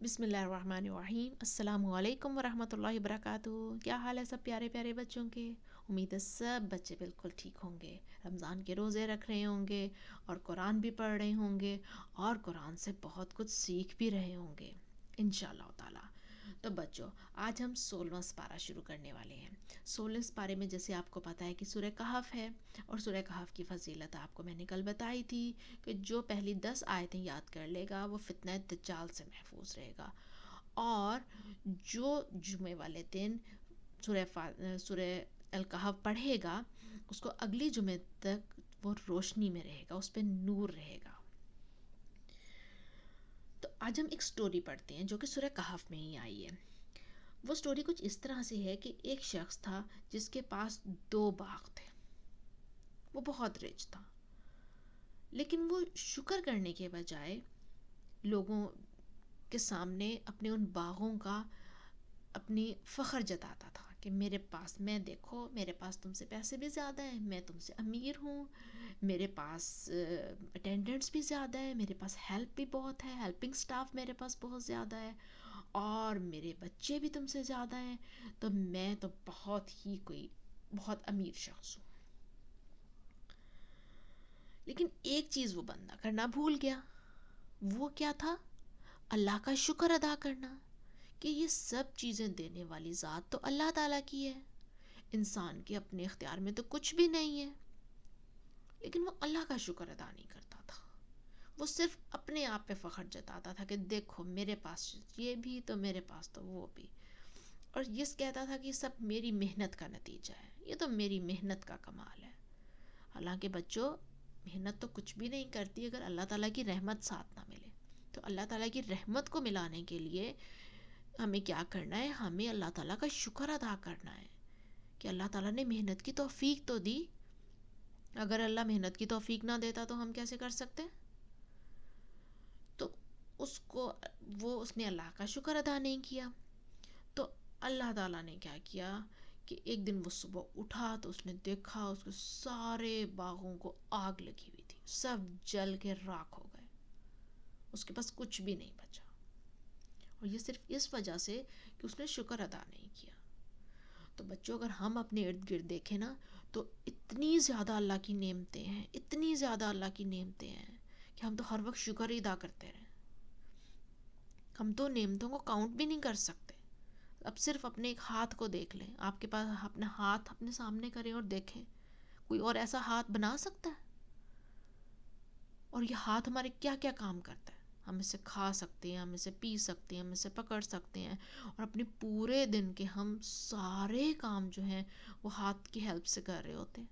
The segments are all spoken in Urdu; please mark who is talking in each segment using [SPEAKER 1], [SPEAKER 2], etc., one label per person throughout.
[SPEAKER 1] بسم اللہ الرحمن الرحیم۔ السلام علیکم ورحمۃ اللہ وبرکاتہ۔ کیا حال ہے سب پیارے پیارے بچوں کے؟ امید ہے سب بچے بالکل ٹھیک ہوں گے، رمضان کے روزے رکھ رہے ہوں گے اور قرآن بھی پڑھ رہے ہوں گے اور قرآن سے بہت کچھ سیکھ بھی رہے ہوں گے انشاءاللہ تعالیٰ۔ تو بچوں، آج ہم 16واں پارہ شروع کرنے والے ہیں۔ 16 پارے میں جیسے آپ کو پتہ ہے کہ سورہ کہف ہے، اور سورہ کہف کی فضیلت آپ کو میں نے کل بتائی تھی کہ جو پہلی 10 آیتیں یاد کر لے گا وہ فتنہ دجال سے محفوظ رہے گا، اور جو جمعے والے دن سورہ الکہف پڑھے گا اس کو اگلی جمعے تک وہ روشنی میں رہے گا، اس پہ نور رہے گا۔ تو آج ہم ایک سٹوری پڑھتے ہیں جو کہ سورہ کہف میں ہی آئی ہے۔ وہ سٹوری کچھ اس طرح سے ہے کہ ایک شخص تھا جس کے پاس 2 باغ تھے۔ وہ بہت رچ تھا، لیکن وہ شکر کرنے کے بجائے لوگوں کے سامنے اپنے ان باغوں کا اپنی فخر جتاتا تھا کہ میرے پاس، میں دیکھو میرے پاس تم سے پیسے بھی زیادہ ہیں، میں تم سے امیر ہوں، میرے پاس اٹینڈنٹس بھی زیادہ ہیں، میرے پاس ہیلپ بھی بہت ہے، ہیلپنگ سٹاف میرے پاس بہت زیادہ ہے، اور میرے بچے بھی تم سے زیادہ ہیں، تو میں تو بہت امیر شخص ہوں۔ لیکن ایک چیز وہ بندہ کرنا بھول گیا۔ وہ کیا تھا؟ اللہ کا شکر ادا کرنا کہ یہ سب چیزیں دینے والی ذات تو اللہ تعالیٰ کی ہے، انسان کے اپنے اختیار میں تو کچھ بھی نہیں ہے۔ لیکن وہ اللہ کا شکر ادا نہیں کرتا تھا، وہ صرف اپنے آپ پہ فخر جتاتا تھا کہ دیکھو میرے پاس یہ بھی تو میرے پاس تو وہ بھی، اور یہ کہتا تھا کہ یہ سب میری محنت کا نتیجہ ہے، یہ تو میری محنت کا کمال ہے۔ حالانکہ بچوں، محنت تو کچھ بھی نہیں کرتی اگر اللہ تعالیٰ کی رحمت ساتھ نہ ملے۔ تو اللہ تعالیٰ کی رحمت کو ملانے کے لیے ہمیں کیا کرنا ہے؟ ہمیں اللہ تعالیٰ کا شکر ادا کرنا ہے کہ اللہ تعالیٰ نے محنت کی توفیق تو دی۔ اگر اللہ محنت کی توفیق نہ دیتا تو ہم کیسے کر سکتے؟ تو اس نے اللہ کا شکر ادا نہیں کیا، تو اللہ تعالیٰ نے کیا کیا کہ ایک دن وہ صبح اٹھا تو اس نے دیکھا اس کے سارے باغوں کو آگ لگی ہوئی تھی، سب جل کے راکھ ہو گئے، اس کے پاس کچھ بھی نہیں بچا، اور یہ صرف اس وجہ سے کہ اس نے شکر ادا نہیں کیا۔ تو بچوں، اگر ہم اپنے ارد گرد دیکھیں نا تو اتنی زیادہ اللہ کی نعمتیں ہیں، اتنی زیادہ اللہ کی نعمتیں ہیں کہ ہم تو ہر وقت شکر ہی ادا کرتے رہیں۔ ہم تو نعمتوں کو کاؤنٹ بھی نہیں کر سکتے۔ اب صرف اپنے ایک ہاتھ کو دیکھ لیں، آپ کے پاس اپنا ہاتھ اپنے سامنے کریں اور دیکھیں، کوئی اور ایسا ہاتھ بنا سکتا ہے؟ اور یہ ہاتھ ہمارے کیا کیا کام کرتا ہے؟ ہم اسے کھا سکتے ہیں، ہم اسے پی سکتے ہیں، ہم اسے پکڑ سکتے ہیں، اور اپنے پورے دن کے ہم سارے کام جو ہیں وہ ہاتھ کی ہیلپ سے کر رہے ہوتے ہیں،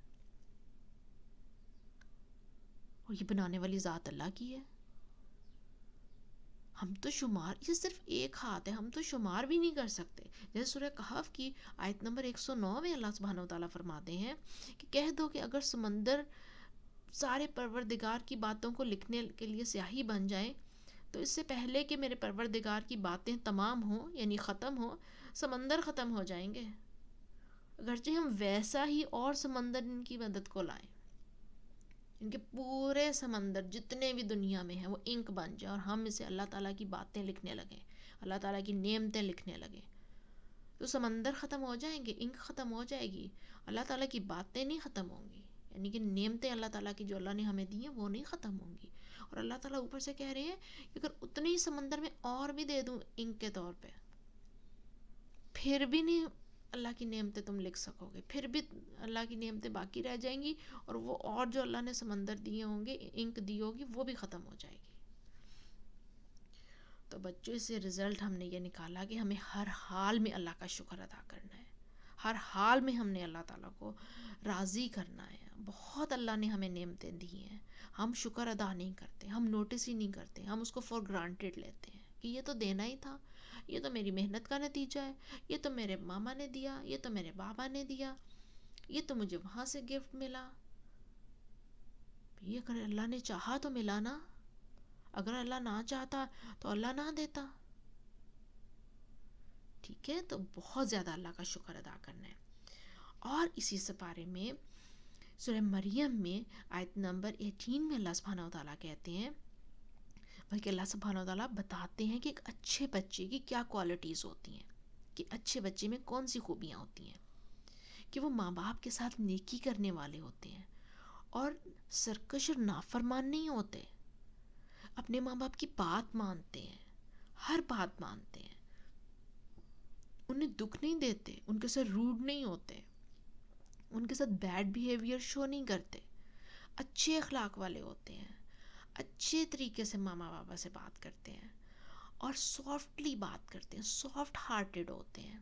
[SPEAKER 1] اور یہ بنانے والی ذات اللہ کی ہے۔ ہم تو یہ صرف ایک ہاتھ ہے، ہم تو شمار بھی نہیں کر سکتے۔ جیسے سورہ کہف کی آیت نمبر 109 میں اللہ سبحانہ وتعالیٰ فرماتے ہیں کہ کہہ دو کہ اگر سمندر سارے پروردگار کی باتوں کو لکھنے کے لیے سیاہی بن جائیں تو اس سے پہلے کہ میرے پروردگار کی باتیں تمام ہوں، یعنی ختم ہوں، سمندر ختم ہو جائیں گے، اگرچہ ہم ویسا ہی اور سمندر ان کی مدد کو لائیں، ان کے پورے سمندر جتنے بھی دنیا میں ہیں وہ انک بن جائے اور ہم اسے اللہ تعالیٰ کی باتیں لکھنے لگیں، اللہ تعالیٰ کی نعمتیں لکھنے لگیں، تو سمندر ختم ہو جائیں گے، انک ختم ہو جائے گی، اللہ تعالیٰ کی باتیں نہیں ختم ہوں گی، یعنی کہ نعمتیں اللہ تعالیٰ کی جو اللہ نے ہمیں دی ہیں وہ نہیں ختم ہوں گی۔ اور اللہ تعالیٰ اوپر سے کہہ رہے ہیں کہ اگر اتنے ہی سمندر میں اور بھی دے دوں انک کے طور پہ، پھر بھی نہیں اللہ کی نعمتیں تم لکھ سکو گے، پھر بھی اللہ کی نعمتیں باقی رہ جائیں گی، اور وہ اور جو اللہ نے سمندر دیے ہوں گے، انک دی ہوگی، وہ بھی ختم ہو جائے گی۔ تو بچوں، اس سے رزلٹ ہم نے یہ نکالا کہ ہمیں ہر حال میں اللہ کا شکر ادا کرنا ہے، ہر حال میں ہم نے اللہ تعالیٰ کو راضی کرنا ہے۔ بہت اللہ نے ہمیں نعمتیں دی ہیں، ہم شکر ادا نہیں کرتے، ہم نوٹس ہی نہیں کرتے، ہم اس کو فار گرانٹیڈ لیتے ہیں کہ یہ تو دینا ہی تھا، یہ تو میری محنت کا نتیجہ ہے، یہ تو میرے ماما نے دیا، یہ تو میرے بابا نے دیا، یہ تو مجھے وہاں سے گفٹ ملا۔ یہ اگر اللہ نے چاہا تو ملا نا، اگر اللہ نہ چاہتا تو اللہ نہ دیتا۔ ٹھیک ہے، تو بہت زیادہ اللہ کا شکر ادا کرنا ہے۔ اور اسی سپارے میں سورہ مریم میں آیت نمبر 18 میں اللہ سبحانہ وتعالیٰ کہتے ہیں بلکہ اللہ سبحانہ و تعالیٰ بتاتے ہیں کہ ایک اچھے بچے کی کیا کوالٹیز ہوتی ہیں، کہ اچھے بچے میں کون سی خوبیاں ہوتی ہیں، کہ وہ ماں باپ کے ساتھ نیکی کرنے والے ہوتے ہیں اور سرکش اور نافرمان نہیں ہوتے، اپنے ماں باپ کی بات مانتے ہیں، ہر بات مانتے ہیں، انہیں دکھ نہیں دیتے، ان کے ساتھ روڈ نہیں ہوتے، ان کے ساتھ بیڈ بیہیویئر شو نہیں کرتے، اچھے اخلاق والے ہوتے ہیں، اچھے طریقے سے ماما بابا سے بات کرتے ہیں اور سافٹلی بات کرتے ہیں، سافٹ ہارٹیڈ ہوتے ہیں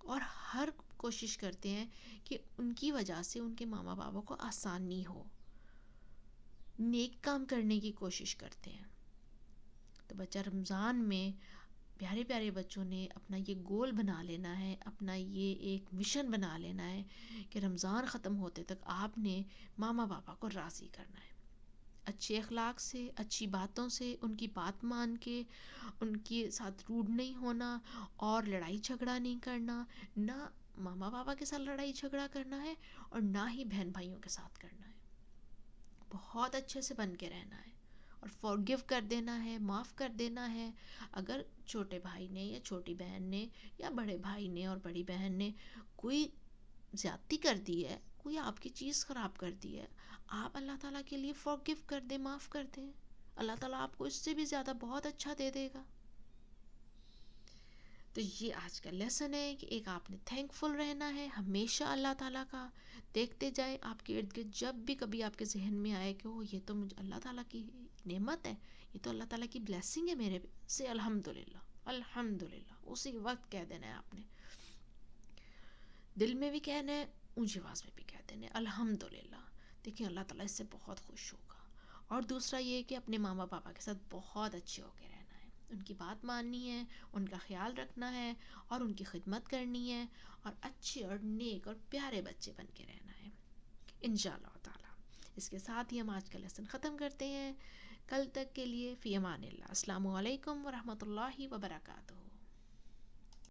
[SPEAKER 1] اور ہر کوشش کرتے ہیں کہ ان کی وجہ سے ان کے ماما بابا کو آسانی ہو، نیک کام کرنے کی کوشش کرتے ہیں۔ تو بچہ رمضان میں پیارے پیارے بچوں نے اپنا یہ گول بنا لینا ہے، اپنا یہ ایک مشن بنا لینا ہے کہ رمضان ختم ہوتے تک آپ نے ماما باپا کو راضی کرنا ہے، اچھے اخلاق سے، اچھی باتوں سے، ان کی بات مان کے، ان کے ساتھ روڈ نہیں ہونا اور لڑائی جھگڑا نہیں کرنا، نہ ماما باپا کے ساتھ لڑائی جھگڑا کرنا ہے اور نہ ہی بہن بھائیوں کے ساتھ کرنا ہے، بہت اچھے سے بن کے رہنا ہے اور فورگیو کر دینا ہے، معاف کر دینا ہے۔ اگر چھوٹے بھائی نے یا چھوٹی بہن نے یا بڑے بھائی نے اور بڑی بہن نے کوئی زیادتی کر دی ہے، کوئی آپ کی چیز خراب کر دی ہے، آپ اللہ تعالیٰ کے لیے فورگیو کر دیں، معاف کر دیں، اللہ تعالیٰ آپ کو اس سے بھی زیادہ بہت اچھا دے دے گا۔ تو یہ آج کا لیسن ہے کہ ایک آپ نے تھینک فل رہنا ہے ہمیشہ اللہ تعالیٰ کا، دیکھتے جائیں آپ کے ارد گرد جب بھی کبھی آپ کے ذہن میں آئے کہ وہ یہ تو مجھے اللہ تعالیٰ کی نعمت ہے، یہ تو اللہ تعالیٰ کی بلیسنگ ہے میرے سے، الحمدللہ الحمدللہ، اسی وقت کہہ دینا ہے آپ نے، دل میں بھی کہنا ہے، اونچی آواز میں بھی کہہ دینا ہے الحمدللہ، دیکھیں اللہ تعالیٰ اس سے بہت خوش ہوگا۔ اور دوسرا یہ کہ اپنے ماما پاپا کے ساتھ بہت اچھے ہو کے رہنا ہے، ان کی بات ماننی ہے، ان کا خیال رکھنا ہے اور ان کی خدمت کرنی ہے اور اچھے اور نیک اور پیارے بچے بن کے رہنا ہے انشاءاللہ تعالیٰ۔ اس کے ساتھ ہی ہم آج کا لیسن ختم کرتے ہیں، کل تک کے لیے فی امان اللہ، السلام علیکم ورحمۃ اللہ وبرکاتہ۔